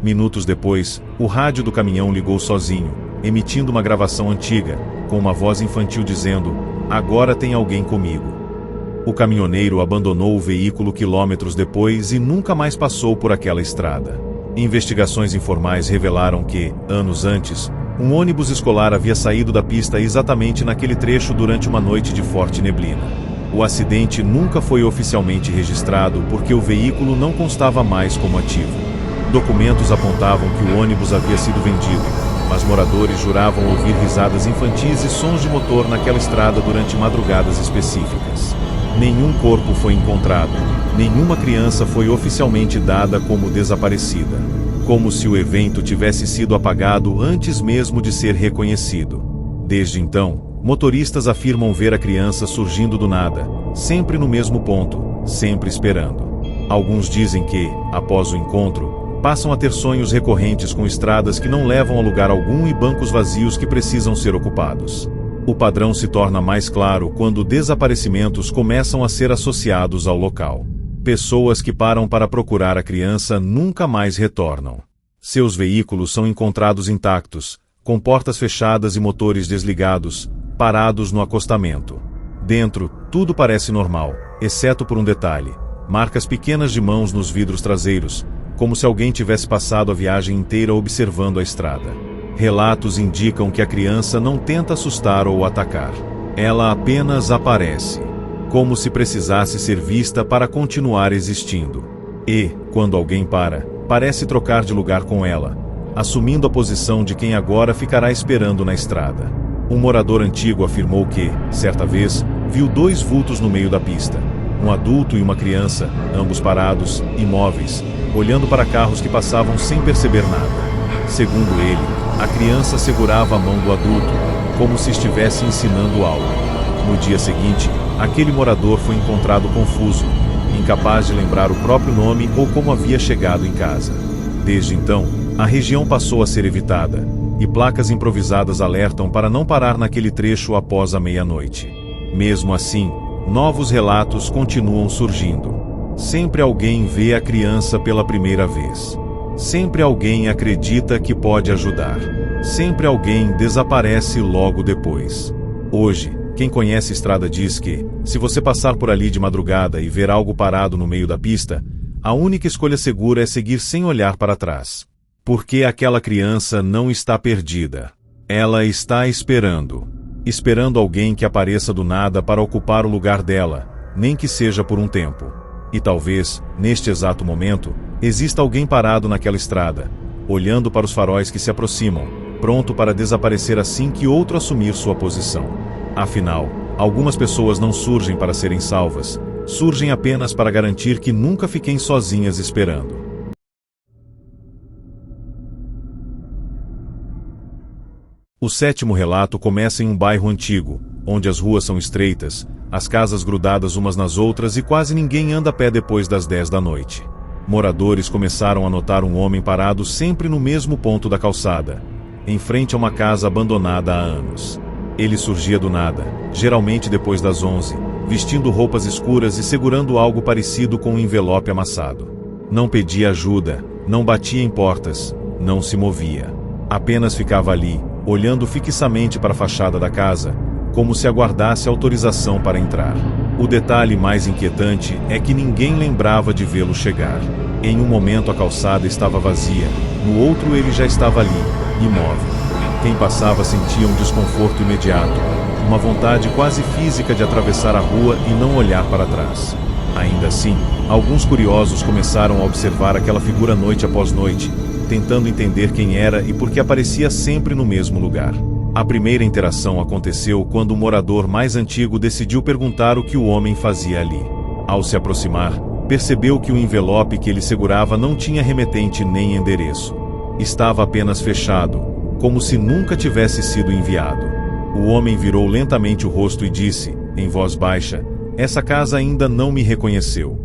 Minutos depois, o rádio do caminhão ligou sozinho, emitindo uma gravação antiga, com uma voz infantil dizendo: "Agora tem alguém comigo." O caminhoneiro abandonou o veículo quilômetros depois e nunca mais passou por aquela estrada. Investigações informais revelaram que, anos antes, um ônibus escolar havia saído da pista exatamente naquele trecho durante uma noite de forte neblina. O acidente nunca foi oficialmente registrado porque o veículo não constava mais como ativo. Documentos apontavam que o ônibus havia sido vendido, mas moradores juravam ouvir risadas infantis e sons de motor naquela estrada durante madrugadas específicas. Nenhum corpo foi encontrado, nenhuma criança foi oficialmente dada como desaparecida. Como se o evento tivesse sido apagado antes mesmo de ser reconhecido. Desde então, motoristas afirmam ver a criança surgindo do nada, sempre no mesmo ponto, sempre esperando. Alguns dizem que, após o encontro, passam a ter sonhos recorrentes com estradas que não levam a lugar algum e bancos vazios que precisam ser ocupados. O padrão se torna mais claro quando desaparecimentos começam a ser associados ao local. Pessoas que param para procurar a criança nunca mais retornam. Seus veículos são encontrados intactos, com portas fechadas e motores desligados, parados no acostamento. Dentro, tudo parece normal, exceto por um detalhe: marcas pequenas de mãos nos vidros traseiros, como se alguém tivesse passado a viagem inteira observando a estrada. Relatos indicam que a criança não tenta assustar ou atacar. Ela apenas aparece, como se precisasse ser vista para continuar existindo. E, quando alguém parece trocar de lugar com ela, assumindo a posição de quem agora ficará esperando na estrada. Um morador antigo afirmou que, certa vez, viu 2 vultos no meio da pista. Um adulto e uma criança, ambos parados, imóveis, olhando para carros que passavam sem perceber nada. Segundo ele, a criança segurava a mão do adulto, como se estivesse ensinando algo. No dia seguinte, aquele morador foi encontrado confuso, incapaz de lembrar o próprio nome ou como havia chegado em casa. Desde então, A região passou a ser evitada, e placas improvisadas alertam para não parar naquele trecho após a meia-noite. Mesmo assim, novos relatos continuam surgindo. Sempre alguém vê a criança pela primeira vez. Sempre alguém acredita que pode ajudar. Sempre alguém desaparece logo depois. Hoje, quem conhece a estrada diz que, se você passar por ali de madrugada e ver algo parado no meio da pista, a única escolha segura é seguir sem olhar para trás. Porque aquela criança não está perdida. Ela está esperando. Esperando alguém que apareça do nada para ocupar o lugar dela, nem que seja por um tempo. E talvez, neste exato momento, exista alguém parado naquela estrada, olhando para os faróis que se aproximam, pronto para desaparecer assim que outro assumir sua posição. Afinal, algumas pessoas não surgem para serem salvas, surgem apenas para garantir que nunca fiquem sozinhas esperando. O sétimo relato começa em um bairro antigo, onde as ruas são estreitas, as casas grudadas umas nas outras e quase ninguém anda a pé depois das 10 da noite. Moradores começaram a notar um homem parado sempre no mesmo ponto da calçada, em frente a uma casa abandonada há anos. Ele surgia do nada, geralmente depois das 11, vestindo roupas escuras e segurando algo parecido com um envelope amassado. Não pedia ajuda, não batia em portas, não se movia. Apenas ficava ali, olhando fixamente para a fachada da casa, como se aguardasse autorização para entrar. O detalhe mais inquietante é que ninguém lembrava de vê-lo chegar. Em um momento a calçada estava vazia, no outro ele já estava ali, imóvel. Quem passava sentia um desconforto imediato, uma vontade quase física de atravessar a rua e não olhar para trás. Ainda assim, alguns curiosos começaram a observar aquela figura noite após noite, tentando entender quem era e por que aparecia sempre no mesmo lugar. A primeira interação aconteceu quando o morador mais antigo decidiu perguntar o que o homem fazia ali. Ao se aproximar, percebeu que o envelope que ele segurava não tinha remetente nem endereço. Estava apenas fechado, como se nunca tivesse sido enviado. O homem virou lentamente o rosto e disse, em voz baixa, "Essa casa ainda não me reconheceu."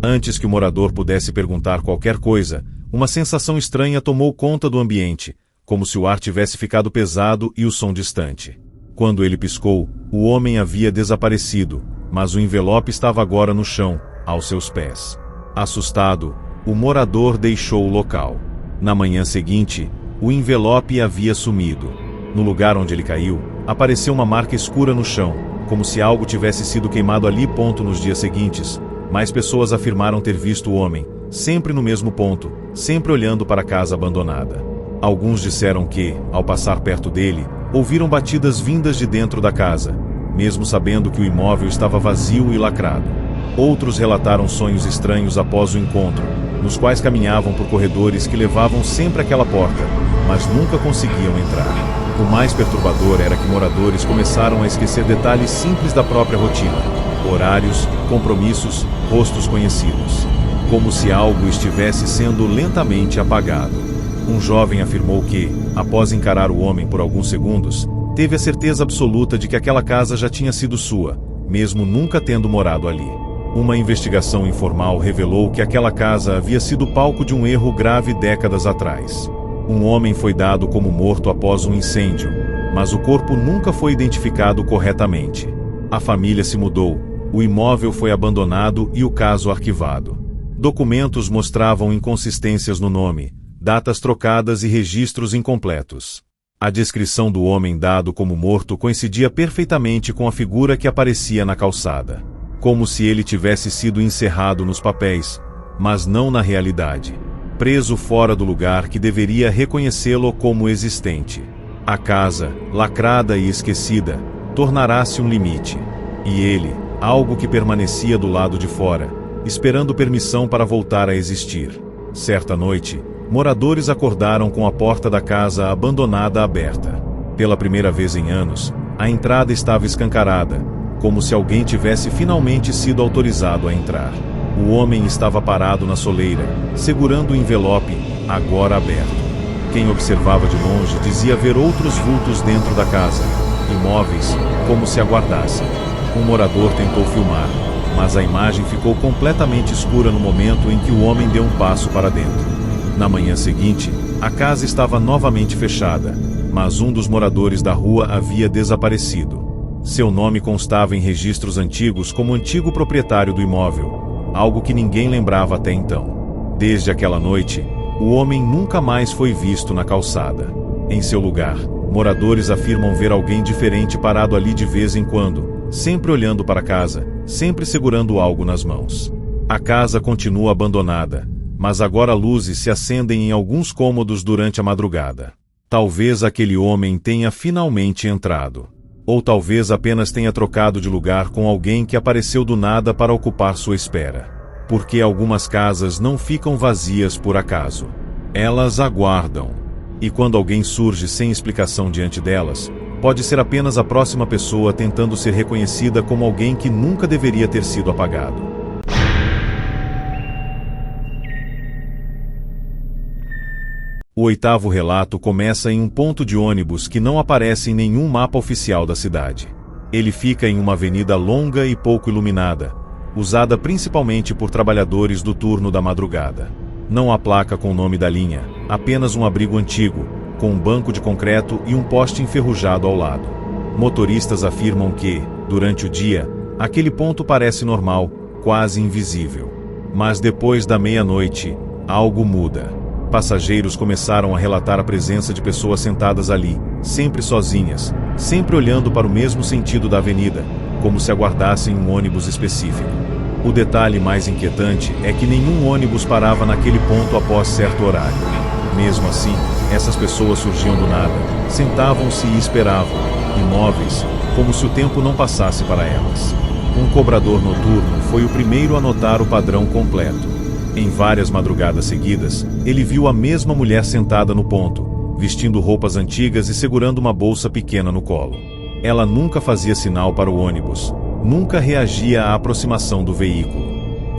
Antes que o morador pudesse perguntar qualquer coisa, uma sensação estranha tomou conta do ambiente, como se o ar tivesse ficado pesado e o som distante. Quando ele piscou, o homem havia desaparecido, mas o envelope estava agora no chão, aos seus pés. Assustado, o morador deixou o local. Na manhã seguinte, o envelope havia sumido. No lugar onde ele caiu, apareceu uma marca escura no chão, como se algo tivesse sido queimado ali. Nos dias seguintes, mais pessoas afirmaram ter visto o homem, sempre no mesmo ponto, sempre olhando para a casa abandonada. Alguns disseram que, ao passar perto dele, ouviram batidas vindas de dentro da casa, mesmo sabendo que o imóvel estava vazio e lacrado. Outros relataram sonhos estranhos após o encontro, nos quais caminhavam por corredores que levavam sempre àquela porta, mas nunca conseguiam entrar. O mais perturbador era que moradores começaram a esquecer detalhes simples da própria rotina: horários, compromissos, rostos conhecidos. Como se algo estivesse sendo lentamente apagado. Um jovem afirmou que, após encarar o homem por alguns segundos, teve a certeza absoluta de que aquela casa já tinha sido sua, mesmo nunca tendo morado ali. Uma investigação informal revelou que aquela casa havia sido palco de um erro grave décadas atrás. Um homem foi dado como morto após um incêndio, mas o corpo nunca foi identificado corretamente. A família se mudou, o imóvel foi abandonado e o caso arquivado. Documentos mostravam inconsistências no nome, datas trocadas e registros incompletos. A descrição do homem dado como morto coincidia perfeitamente com a figura que aparecia na calçada. Como se ele tivesse sido encerrado nos papéis, mas não na realidade. Preso fora do lugar que deveria reconhecê-lo como existente. A casa, lacrada e esquecida, tornará-se um limite. E ele, algo que permanecia do lado de fora, esperando permissão para voltar a existir. Certa noite, moradores acordaram com a porta da casa abandonada aberta. Pela primeira vez em anos, a entrada estava escancarada, como se alguém tivesse finalmente sido autorizado a entrar. O homem estava parado na soleira, segurando o envelope, agora aberto. Quem observava de longe dizia ver outros vultos dentro da casa, imóveis, como se aguardassem. Um morador tentou filmar, mas a imagem ficou completamente escura no momento em que o homem deu um passo para dentro. Na manhã seguinte, A casa estava novamente fechada, mas um dos moradores da rua havia desaparecido. Seu nome constava em registros antigos como antigo proprietário do imóvel, algo que ninguém lembrava até então. Desde aquela noite, o homem nunca mais foi visto na calçada. Em seu lugar, moradores afirmam ver alguém diferente parado ali de vez em quando, sempre olhando para a casa, sempre segurando algo nas mãos. A casa continua abandonada, mas agora luzes se acendem em alguns cômodos durante a madrugada. Talvez aquele homem tenha finalmente entrado. Ou talvez apenas tenha trocado de lugar com alguém que apareceu do nada para ocupar sua espera. Porque algumas casas não ficam vazias por acaso. Elas aguardam. E quando alguém surge sem explicação diante delas, pode ser apenas a próxima pessoa tentando ser reconhecida como alguém que nunca deveria ter sido apagado. O 8º relato começa em um ponto de ônibus que não aparece em nenhum mapa oficial da cidade. Ele fica em uma avenida longa e pouco iluminada, usada principalmente por trabalhadores do turno da madrugada. Não há placa com o nome da linha, apenas um abrigo antigo, com um banco de concreto e um poste enferrujado ao lado. Motoristas afirmam que, durante o dia, aquele ponto parece normal, quase invisível. Mas depois da meia-noite, algo muda. Passageiros começaram a relatar a presença de pessoas sentadas ali, sempre sozinhas, sempre olhando para o mesmo sentido da avenida, como se aguardassem um ônibus específico. O detalhe mais inquietante é que nenhum ônibus parava naquele ponto após certo horário. Mesmo assim, essas pessoas surgiam do nada, sentavam-se e esperavam, imóveis, como se o tempo não passasse para elas. Um cobrador noturno foi o primeiro a notar o padrão completo. Em várias madrugadas seguidas, ele viu a mesma mulher sentada no ponto, vestindo roupas antigas e segurando uma bolsa pequena no colo. Ela nunca fazia sinal para o ônibus, nunca reagia à aproximação do veículo.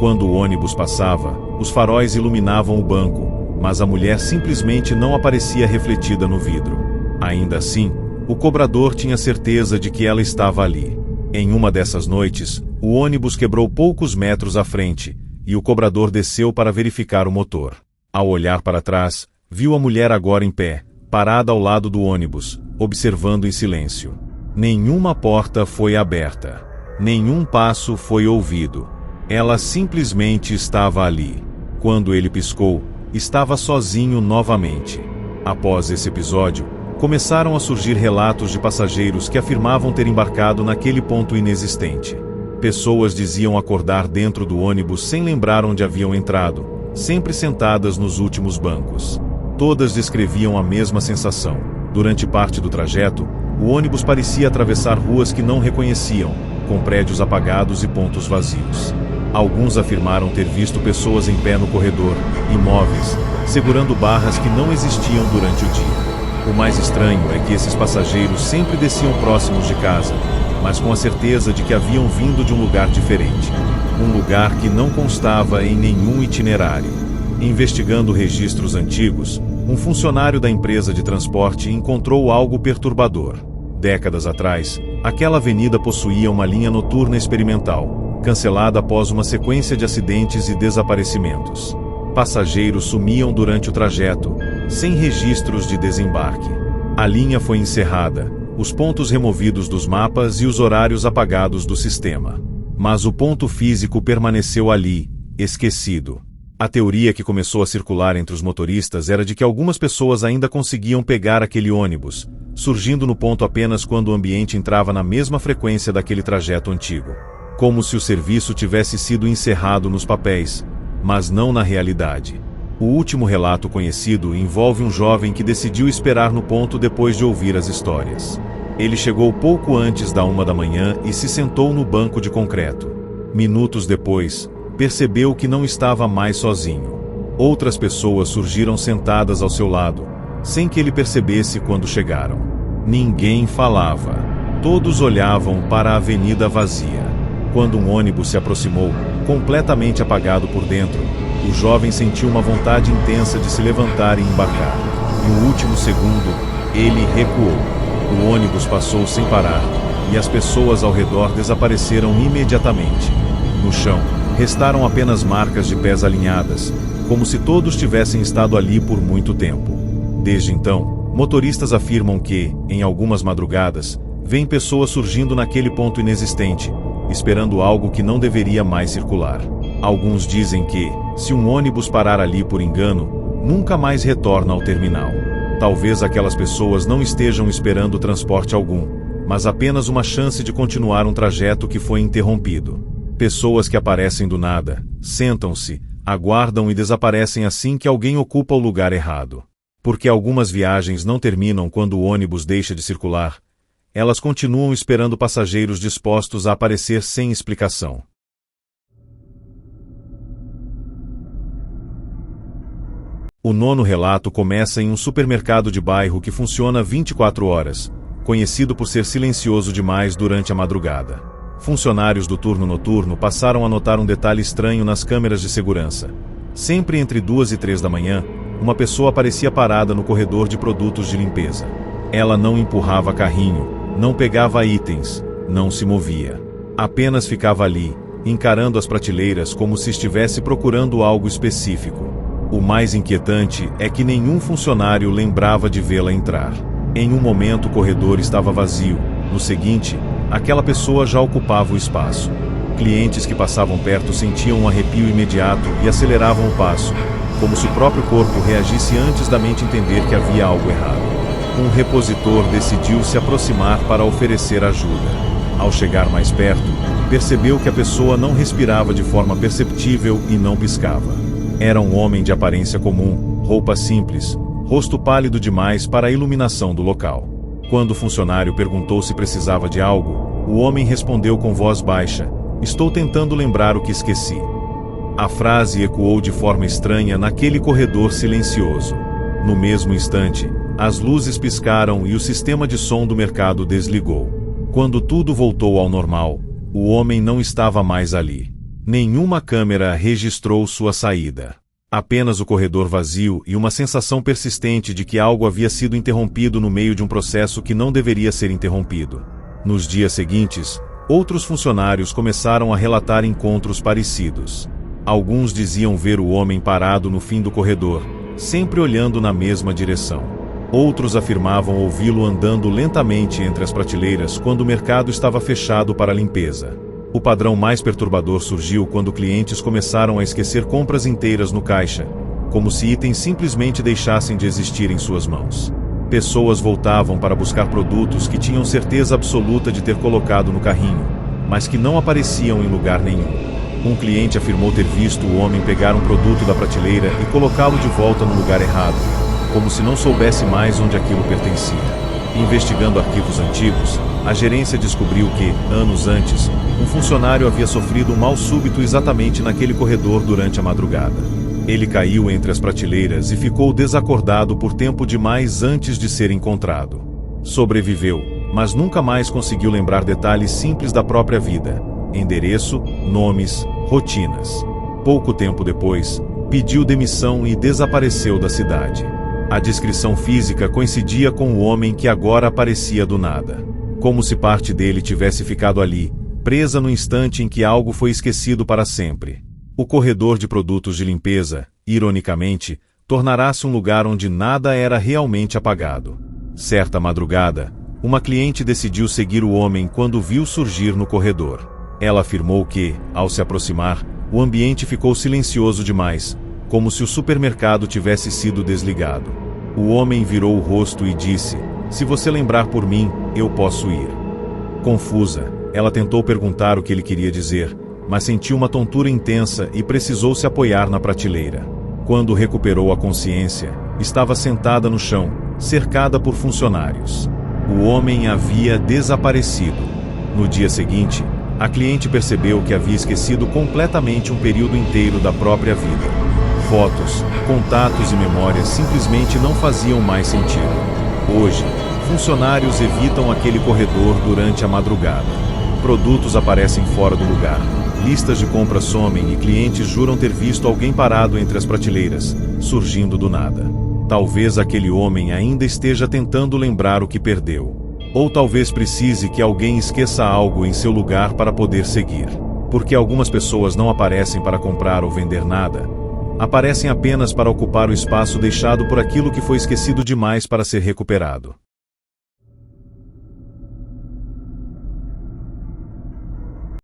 Quando o ônibus passava, os faróis iluminavam o banco, mas a mulher simplesmente não aparecia refletida no vidro. Ainda assim, o cobrador tinha certeza de que ela estava ali. Em uma dessas noites, o ônibus quebrou poucos metros à frente, e o cobrador desceu para verificar o motor. Ao olhar para trás, viu a mulher agora em pé, parada ao lado do ônibus, observando em silêncio. Nenhuma porta foi aberta. Nenhum passo foi ouvido. Ela simplesmente estava ali. Quando ele piscou, estava sozinho novamente. Após esse episódio, começaram a surgir relatos de passageiros que afirmavam ter embarcado naquele ponto inexistente. Pessoas diziam acordar dentro do ônibus sem lembrar onde haviam entrado, sempre sentadas nos últimos bancos. Todas descreviam a mesma sensação. Durante parte do trajeto, o ônibus parecia atravessar ruas que não reconheciam, com prédios apagados e pontos vazios. Alguns afirmaram ter visto pessoas em pé no corredor, imóveis, segurando barras que não existiam durante o dia. O mais estranho é que esses passageiros sempre desciam próximos de casa, mas com a certeza de que haviam vindo de um lugar diferente. Um lugar que não constava em nenhum itinerário. Investigando registros antigos, um funcionário da empresa de transporte encontrou algo perturbador. Décadas atrás, aquela avenida possuía uma linha noturna experimental, cancelada após uma sequência de acidentes e desaparecimentos. Passageiros sumiam durante o trajeto, sem registros de desembarque. A linha foi encerrada, os pontos removidos dos mapas e os horários apagados do sistema. Mas o ponto físico permaneceu ali, esquecido. A teoria que começou a circular entre os motoristas era de que algumas pessoas ainda conseguiam pegar aquele ônibus, surgindo no ponto apenas quando o ambiente entrava na mesma frequência daquele trajeto antigo. Como se o serviço tivesse sido encerrado nos papéis, mas não na realidade. O último relato conhecido envolve um jovem que decidiu esperar no ponto depois de ouvir as histórias. Ele chegou pouco antes da 1 da manhã e se sentou no banco de concreto. Minutos depois, percebeu que não estava mais sozinho. Outras pessoas surgiram sentadas ao seu lado, sem que ele percebesse quando chegaram. Ninguém falava. Todos olhavam para a avenida vazia. Quando um ônibus se aproximou, completamente apagado por dentro, o jovem sentiu uma vontade intensa de se levantar e embarcar. No último segundo, ele recuou. O ônibus passou sem parar, e as pessoas ao redor desapareceram imediatamente. No chão, restaram apenas marcas de pés alinhadas, como se todos tivessem estado ali por muito tempo. Desde então, motoristas afirmam que, em algumas madrugadas, veem pessoas surgindo naquele ponto inexistente, esperando algo que não deveria mais circular. Alguns dizem que, se um ônibus parar ali por engano, nunca mais retorna ao terminal. Talvez aquelas pessoas não estejam esperando transporte algum, mas apenas uma chance de continuar um trajeto que foi interrompido. Pessoas que aparecem do nada, sentam-se, aguardam e desaparecem assim que alguém ocupa o lugar errado. Porque algumas viagens não terminam quando o ônibus deixa de circular, elas continuam esperando passageiros dispostos a aparecer sem explicação. O nono relato começa em um supermercado de bairro que funciona 24 horas, conhecido por ser silencioso demais durante a madrugada. Funcionários do turno noturno passaram a notar um detalhe estranho nas câmeras de segurança. Sempre entre 2 e 3 da manhã, uma pessoa aparecia parada no corredor de produtos de limpeza. Ela não empurrava carrinho, não pegava itens, não se movia. Apenas ficava ali, encarando as prateleiras como se estivesse procurando algo específico. O mais inquietante é que nenhum funcionário lembrava de vê-la entrar. Em um momento o corredor estava vazio, no seguinte, aquela pessoa já ocupava o espaço. Clientes que passavam perto sentiam um arrepio imediato e aceleravam o passo, como se o próprio corpo reagisse antes da mente entender que havia algo errado. Um repositor decidiu se aproximar para oferecer ajuda. Ao chegar mais perto, percebeu que a pessoa não respirava de forma perceptível e não piscava. Era um homem de aparência comum, roupa simples, rosto pálido demais para a iluminação do local. Quando o funcionário perguntou se precisava de algo, o homem respondeu com voz baixa: "Estou tentando lembrar o que esqueci." A frase ecoou de forma estranha naquele corredor silencioso. No mesmo instante, as luzes piscaram e o sistema de som do mercado desligou. Quando tudo voltou ao normal, o homem não estava mais ali. Nenhuma câmera registrou sua saída. Apenas o corredor vazio e uma sensação persistente de que algo havia sido interrompido no meio de um processo que não deveria ser interrompido. Nos dias seguintes, outros funcionários começaram a relatar encontros parecidos. Alguns diziam ver o homem parado no fim do corredor, sempre olhando na mesma direção. Outros afirmavam ouvi-lo andando lentamente entre as prateleiras quando o mercado estava fechado para a limpeza. O padrão mais perturbador surgiu quando clientes começaram a esquecer compras inteiras no caixa, como se itens simplesmente deixassem de existir em suas mãos. Pessoas voltavam para buscar produtos que tinham certeza absoluta de ter colocado no carrinho, mas que não apareciam em lugar nenhum. Um cliente afirmou ter visto o homem pegar um produto da prateleira e colocá-lo de volta no lugar errado, como se não soubesse mais onde aquilo pertencia. Investigando arquivos antigos, a gerência descobriu que, anos antes, um funcionário havia sofrido um mal súbito exatamente naquele corredor durante a madrugada. Ele caiu entre as prateleiras e ficou desacordado por tempo demais antes de ser encontrado. Sobreviveu, mas nunca mais conseguiu lembrar detalhes simples da própria vida: endereço, nomes, rotinas. Pouco tempo depois, pediu demissão e desapareceu da cidade. A descrição física coincidia com o homem que agora aparecia do nada. Como se parte dele tivesse ficado ali, presa no instante em que algo foi esquecido para sempre. O corredor de produtos de limpeza, ironicamente, tornará-se um lugar onde nada era realmente apagado. Certa madrugada, uma cliente decidiu seguir o homem quando viu surgir no corredor. Ela afirmou que, ao se aproximar, o ambiente ficou silencioso demais, como se o supermercado tivesse sido desligado. O homem virou o rosto e disse: "Se você lembrar por mim, eu posso ir." Confusa, ela tentou perguntar o que ele queria dizer, mas sentiu uma tontura intensa e precisou se apoiar na prateleira. Quando recuperou a consciência, estava sentada no chão, cercada por funcionários. O homem havia desaparecido. No dia seguinte, a cliente percebeu que havia esquecido completamente um período inteiro da própria vida. Fotos, contatos e memórias simplesmente não faziam mais sentido. Hoje, funcionários evitam aquele corredor durante a madrugada. Produtos aparecem fora do lugar, listas de compras somem e clientes juram ter visto alguém parado entre as prateleiras, surgindo do nada. Talvez aquele homem ainda esteja tentando lembrar o que perdeu. Ou talvez precise que alguém esqueça algo em seu lugar para poder seguir. Porque algumas pessoas não aparecem para comprar ou vender nada, aparecem apenas para ocupar o espaço deixado por aquilo que foi esquecido demais para ser recuperado.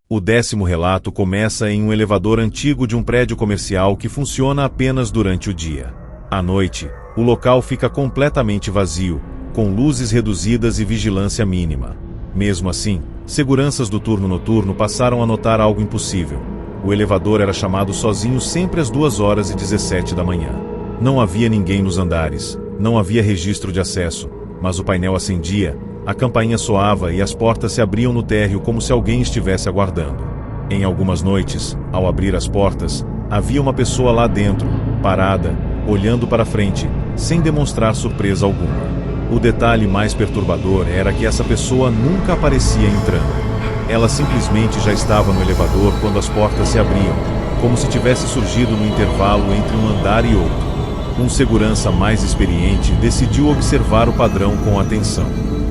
O 10º relato começa em um elevador antigo de um prédio comercial que funciona apenas durante o dia. À noite, o local fica completamente vazio, com luzes reduzidas e vigilância mínima. Mesmo assim, seguranças do turno noturno passaram a notar algo impossível. O elevador era chamado sozinho sempre às 2h17 da manhã. Não havia ninguém nos andares, não havia registro de acesso, mas o painel acendia, a campainha soava e as portas se abriam no térreo como se alguém estivesse aguardando. Em algumas noites, ao abrir as portas, havia uma pessoa lá dentro, parada, olhando para frente, sem demonstrar surpresa alguma. O detalhe mais perturbador era que essa pessoa nunca aparecia entrando. Ela simplesmente já estava no elevador quando as portas se abriam, como se tivesse surgido no intervalo entre um andar e outro. Um segurança mais experiente decidiu observar o padrão com atenção.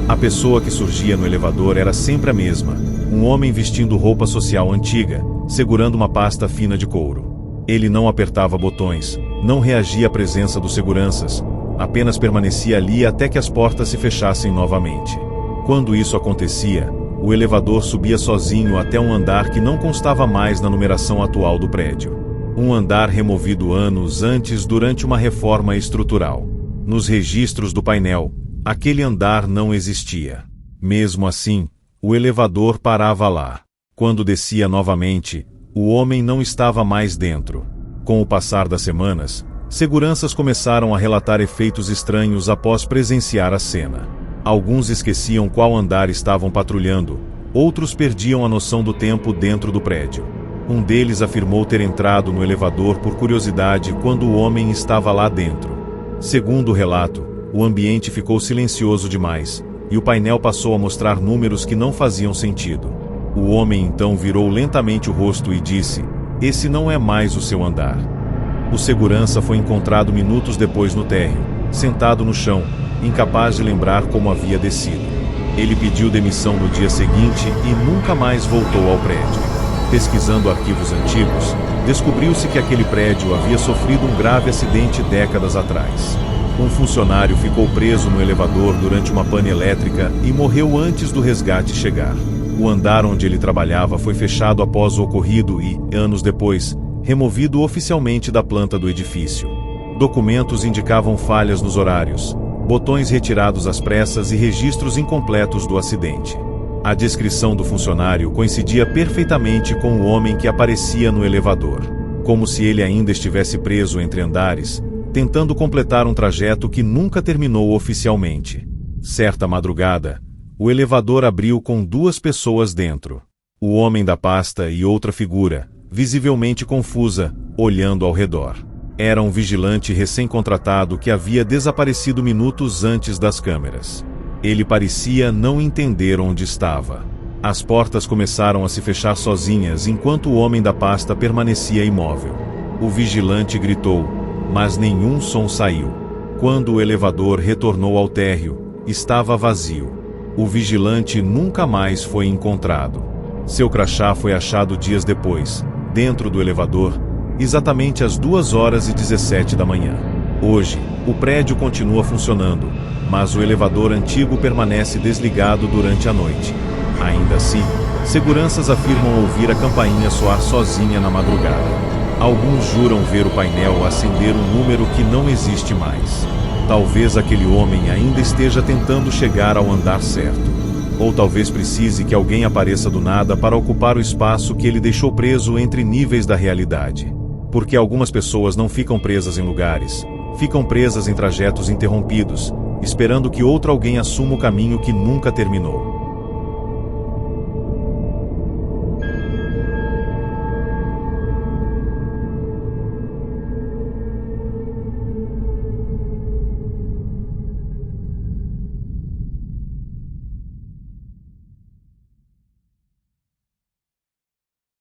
A pessoa que surgia no elevador era sempre a mesma, um homem vestindo roupa social antiga, segurando uma pasta fina de couro. Ele não apertava botões, não reagia à presença dos seguranças, apenas permanecia ali até que as portas se fechassem novamente. Quando isso acontecia, o elevador subia sozinho até um andar que não constava mais na numeração atual do prédio. Um andar removido anos antes durante uma reforma estrutural. Nos registros do painel, aquele andar não existia. Mesmo assim, o elevador parava lá. Quando descia novamente, o homem não estava mais dentro. Com o passar das semanas, seguranças começaram a relatar efeitos estranhos após presenciar a cena. Alguns esqueciam qual andar estavam patrulhando, outros perdiam a noção do tempo dentro do prédio. Um deles afirmou ter entrado no elevador por curiosidade quando o homem estava lá dentro. Segundo o relato, o ambiente ficou silencioso demais, e o painel passou a mostrar números que não faziam sentido. O homem então virou lentamente o rosto e disse: "Esse não é mais o seu andar." O segurança foi encontrado minutos depois no térreo, sentado no chão, incapaz de lembrar como havia descido. Ele pediu demissão no dia seguinte e nunca mais voltou ao prédio. Pesquisando arquivos antigos, descobriu-se que aquele prédio havia sofrido um grave acidente décadas atrás. Um funcionário ficou preso no elevador durante uma pane elétrica e morreu antes do resgate chegar. O andar onde ele trabalhava foi fechado após o ocorrido e, anos depois, removido oficialmente da planta do edifício. Documentos indicavam falhas nos horários, botões retirados às pressas e registros incompletos do acidente. A descrição do funcionário coincidia perfeitamente com o homem que aparecia no elevador, como se ele ainda estivesse preso entre andares, tentando completar um trajeto que nunca terminou oficialmente. Certa madrugada, o elevador abriu com 2 pessoas dentro. O homem da pasta e outra figura, visivelmente confusa, olhando ao redor. Era um vigilante recém-contratado que havia desaparecido minutos antes das câmeras. Ele parecia não entender onde estava. As portas começaram a se fechar sozinhas enquanto o homem da pasta permanecia imóvel. O vigilante gritou, mas nenhum som saiu. Quando o elevador retornou ao térreo, estava vazio. O vigilante nunca mais foi encontrado. Seu crachá foi achado dias depois, dentro do elevador, exatamente às 2h17 da manhã. Hoje, o prédio continua funcionando, mas o elevador antigo permanece desligado durante a noite. Ainda assim, seguranças afirmam ouvir a campainha soar sozinha na madrugada. Alguns juram ver o painel acender um número que não existe mais. Talvez aquele homem ainda esteja tentando chegar ao andar certo. Ou talvez precise que alguém apareça do nada para ocupar o espaço que ele deixou preso entre níveis da realidade. Porque algumas pessoas não ficam presas em lugares, ficam presas em trajetos interrompidos, esperando que outro alguém assuma o caminho que nunca terminou.